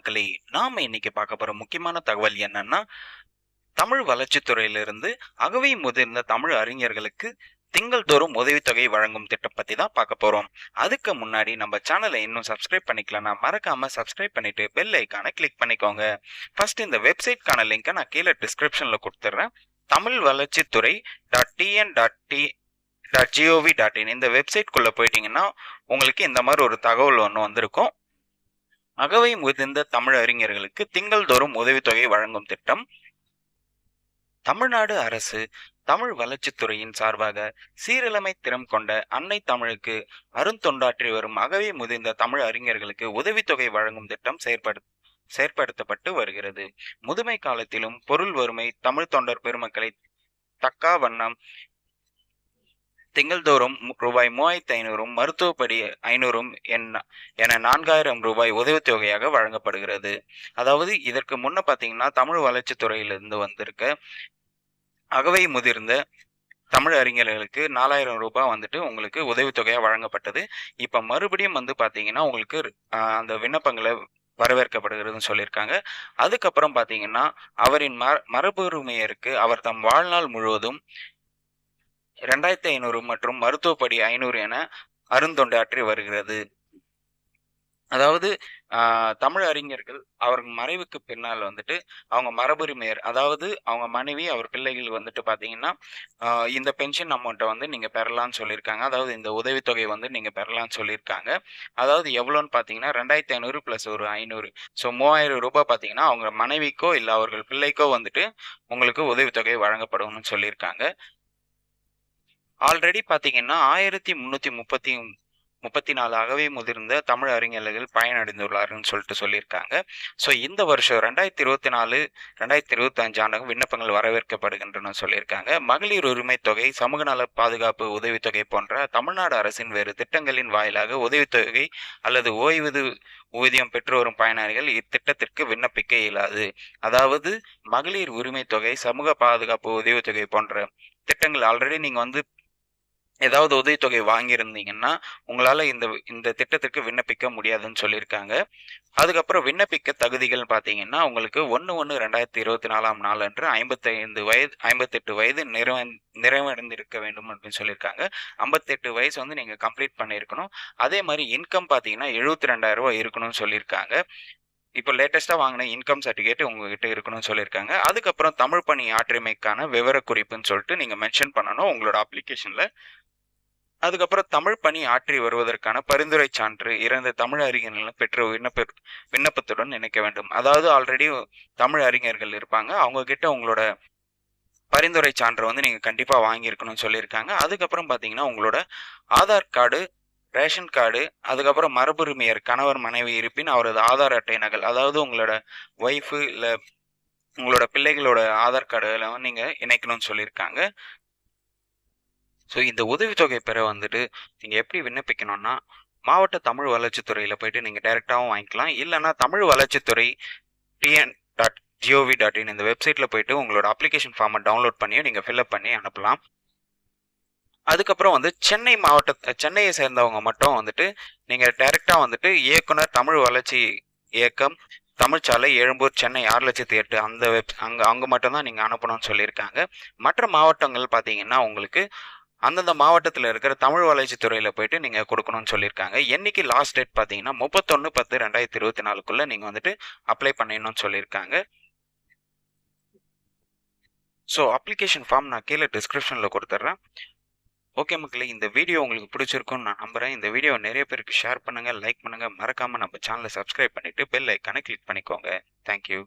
மக்களே, நாம இன்னைக்கு பார்க்க போற முக்கியமான தகவல் என்னன்னா, தமிழ் வளர்ச்சித்துறையிலிருந்து அகவை முதிர்ந்த தமிழ் அறிஞர்களுக்கு திங்கள்தோறும் உதவித்தொகை வழங்கும் திட்டம் பத்தி தான் பார்க்க போறோம். அதுக்கு முன்னாடி நம்ம சேனலை இன்னும் சப்ஸ்கிரைப் பண்ணிக்கலனா மறக்காம சப்ஸ்கிரைப் பண்ணிட்டு பெல் ஐகானை கிளிக் பண்ணிக்கோங்க. ஃபர்ஸ்ட் இந்த வெப்சைட்கான லிங்கை நான் கீழே டிஸ்கிரிப்ஷன்ல கொடுத்துட்றேன். தமிழ் வளர்ச்சித்துறை .tn.gov.in இந்த வெப்சைட்குள்ள போயிட்டீங்கன்னா உங்களுக்கு இந்த மாதிரி ஒரு தகவல் ஒன்று வந்திருக்கும். அகவை முதிர்ந்த தமிழ் அறிஞர்களுக்கு திங்கள்தோறும் உதவித்தொகை வழங்கும் திட்டம். தமிழ்நாடு அரசு தமிழ் வளர்ச்சித்துறையின் சார்பாக சீரழமை திறம் கொண்ட அன்னை தமிழுக்கு அருந்தொண்டாற்றி வரும் அகவை முதிர்ந்த தமிழ் அறிஞர்களுக்கு உதவித்தொகை வழங்கும் திட்டம் செயற்படுத்தப்பட்டு வருகிறது. முதுமை காலத்திலும் பொருள் வறுமை தமிழ் தொண்டர் பெருமக்களை தக்கா வண்ணம் திங்கள்தோறும் ரூபாய் 3500 மருத்துவப்படி 500 என 4000 ரூபாய் உதவித்தொகையாக வழங்கப்படுகிறது. அதாவது இதற்கு முன்ன பாத்தீங்கன்னா தமிழ் வளர்ச்சித்துறையிலிருந்து வந்திருக்க அகவை முதிர்ந்த தமிழ் அறிஞர்களுக்கு 4000 ரூபாய் வந்துட்டு உங்களுக்கு உதவித்தொகையா வழங்கப்பட்டது. இப்ப மறுபடியும் பாத்தீங்கன்னா உங்களுக்கு அந்த விண்ணப்பங்களை வரவேற்கப்படுகிறதுன்னு சொல்லியிருக்காங்க. அதுக்கப்புறம் பாத்தீங்கன்னா அவரின் மரபுரிமையருக்கு அவர் தம் வாழ்நாள் முழுவதும் 2500 மற்றும் மருத்துவப்படி 500 என அருந்தொண்டாற்றி வருகிறது. அதாவது தமிழ் அறிஞர்கள் அவர் மறைவுக்கு பின்னால் வந்துட்டு அவங்க மரபுரிமையர், அதாவது அவங்க மனைவி அவர் பிள்ளைகள் வந்துட்டு பாத்தீங்கன்னா இந்த பென்ஷன் அமௌண்ட்டை நீங்க பெறலாம்னு சொல்லியிருக்காங்க. அதாவது இந்த உதவித்தொகை நீங்க பெறலாம்னு சொல்லியிருக்காங்க. அதாவது எவ்வளோன்னு பாத்தீங்கன்னா 2500 பிளஸ் ஒரு 500, ஸோ 3000 ரூபாய் பாத்தீங்கன்னா அவங்க மனைவிக்கோ இல்லை அவர்கள் பிள்ளைக்கோ வந்துட்டு உங்களுக்கு உதவித்தொகை வழங்கப்படும்னு சொல்லியிருக்காங்க. ஆல்ரெடி பாத்தீங்கன்னா 1334 அகவை முதிர்ந்த தமிழ் அறிஞர்கள் பயனடைந்துள்ளாருன்னு சொல்லியிருக்காங்க. ஸோ இந்த வருஷம் 2024-2025 ஆண்டு விண்ணப்பங்கள் வரவேற்கப்படுகின்றன சொல்லியிருக்காங்க. மகளிர் உரிமை தொகை, சமூக நல பாதுகாப்பு உதவித்தொகை போன்ற தமிழ்நாடு அரசின் வேறு திட்டங்களின் வாயிலாக உதவித்தொகை அல்லது ஊதியம் பெற்று வரும் பயனாளிகள் இத்திட்டத்திற்கு விண்ணப்பிக்க இயலாது. அதாவது மகளிர் உரிமை தொகை, சமூக பாதுகாப்பு உதவித்தொகை போன்ற திட்டங்கள் ஆல்ரெடி நீங்க ஏதாவது உதவித்தொகை வாங்கியிருந்தீங்கன்னா உங்களால இந்த திட்டத்திற்கு விண்ணப்பிக்க முடியாதுன்னு சொல்லியிருக்காங்க. அதுக்கப்புறம் விண்ணப்பிக்க தகுதிகள் பாத்தீங்கன்னா உங்களுக்கு 1/1/2024 நாள் அன்று 58 வயது நிறைவடைந்திருக்க வேண்டும் அப்படின்னு சொல்லியிருக்காங்க. 58 வயசு நீங்க கம்ப்ளீட் பண்ணியிருக்கணும். அதே மாதிரி இன்கம் பாத்தீங்கன்னா 72,000 ரூபாய் இருக்கணும்னு சொல்லியிருக்காங்க. இப்போ லேட்டஸ்டா வாங்கின இன்கம் சர்டிஃபிகேட் உங்ககிட்ட இருக்கணும்னு சொல்லியிருக்காங்க. அதுக்கப்புறம் தமிழ் பணி ஆற்றிமைக்கான விவரக்குறிப்புன்னு சொல்லிட்டு நீங்க மென்ஷன் பண்ணணும் உங்களோட அப்ளிகேஷன்ல. அதுக்கப்புறம் தமிழ் பணி ஆற்றி வருவதற்கான பரிந்துரை சான்று இறந்த தமிழ் அறிஞர்கள் பெற்ற விண்ணப்பத்துடன் இணைக்க வேண்டும். அதாவது ஆல்ரெடி தமிழ் அறிஞர்கள் இருப்பாங்க, அவங்க கிட்ட உங்களோட பரிந்துரை சான்று நீங்க கண்டிப்பா வாங்கியிருக்கணும்னு சொல்லியிருக்காங்க. அதுக்கப்புறம் பாத்தீங்கன்னா உங்களோட ஆதார் கார்டு, ரேஷன் கார்டு, அதுக்கப்புறம் மரபுரிமையர் கணவர் மனைவி இருப்பின் அவரது ஆதார் அட்டை நகல், அதாவது உங்களோட ஒய்ஃபு இல்லை உங்களோட பிள்ளைகளோட ஆதார் கார்டு எல்லாம் நீங்க இணைக்கணும்னு சொல்லியிருக்காங்க. ஸோ இந்த உதவித்தொகை பெற நீங்க எப்படி விண்ணப்பிக்கணும்னா மாவட்ட தமிழ் வளர்ச்சித்துறையில போயிட்டு நீங்க டைரக்டாகவும் வாங்கிக்கலாம். இல்லைன்னா தமிழ் வளர்ச்சித்துறை tn.gov.in இந்த வெப்சைட்ல போயிட்டு உங்களோட அப்ளிகேஷன் ஃபார்மை டவுன்லோட் பண்ணியும் நீங்க ஃபில்அப் பண்ணி அனுப்பலாம். அதுக்கப்புறம் சென்னையை சேர்ந்தவங்க மட்டும் நீங்க டைரக்டா இயக்குனர் தமிழ் வளர்ச்சி இயக்கம், தமிழ்ச்சாலை, எழும்பூர், சென்னை 6,08,000 அந்த அங்க மட்டும்தான் நீங்க அனுப்பணும்னு சொல்லியிருக்காங்க. மற்ற மாவட்டங்கள் பாத்தீங்கன்னா உங்களுக்கு அந்தந்த மாவட்டத்தில் இருக்கிற தமிழ் வளர்ச்சித்துறையில போயிட்டு நீங்க கொடுக்கணும்னு சொல்லியிருக்காங்க. என்னைக்கு லாஸ்ட் டேட் பாத்தீங்கன்னா 31/10/2024 நீங்க அப்ளை பண்ணணும்னு சொல்லியிருக்காங்க. ஸோ அப்ளிகேஷன் ஃபார்ம் நான் கீழே டிஸ்கிரிப்ஷன்ல கொடுத்துட்றேன். ஓகே மக்களே, இந்த வீடியோ உங்களுக்கு பிடிச்சிருக்கும்னு நான் நம்புறேன். இந்த வீடியோ நிறைய பேருக்கு ஷேர் பண்ணுங்க, லைக் பண்ணுங்க, மறக்காம நம்ம சேனலை சப்ஸ்கிரைப் பண்ணிட்டு பெல் ஐக்கானை கிளிக் பண்ணிக்கோங்க. தேங்க்யூ.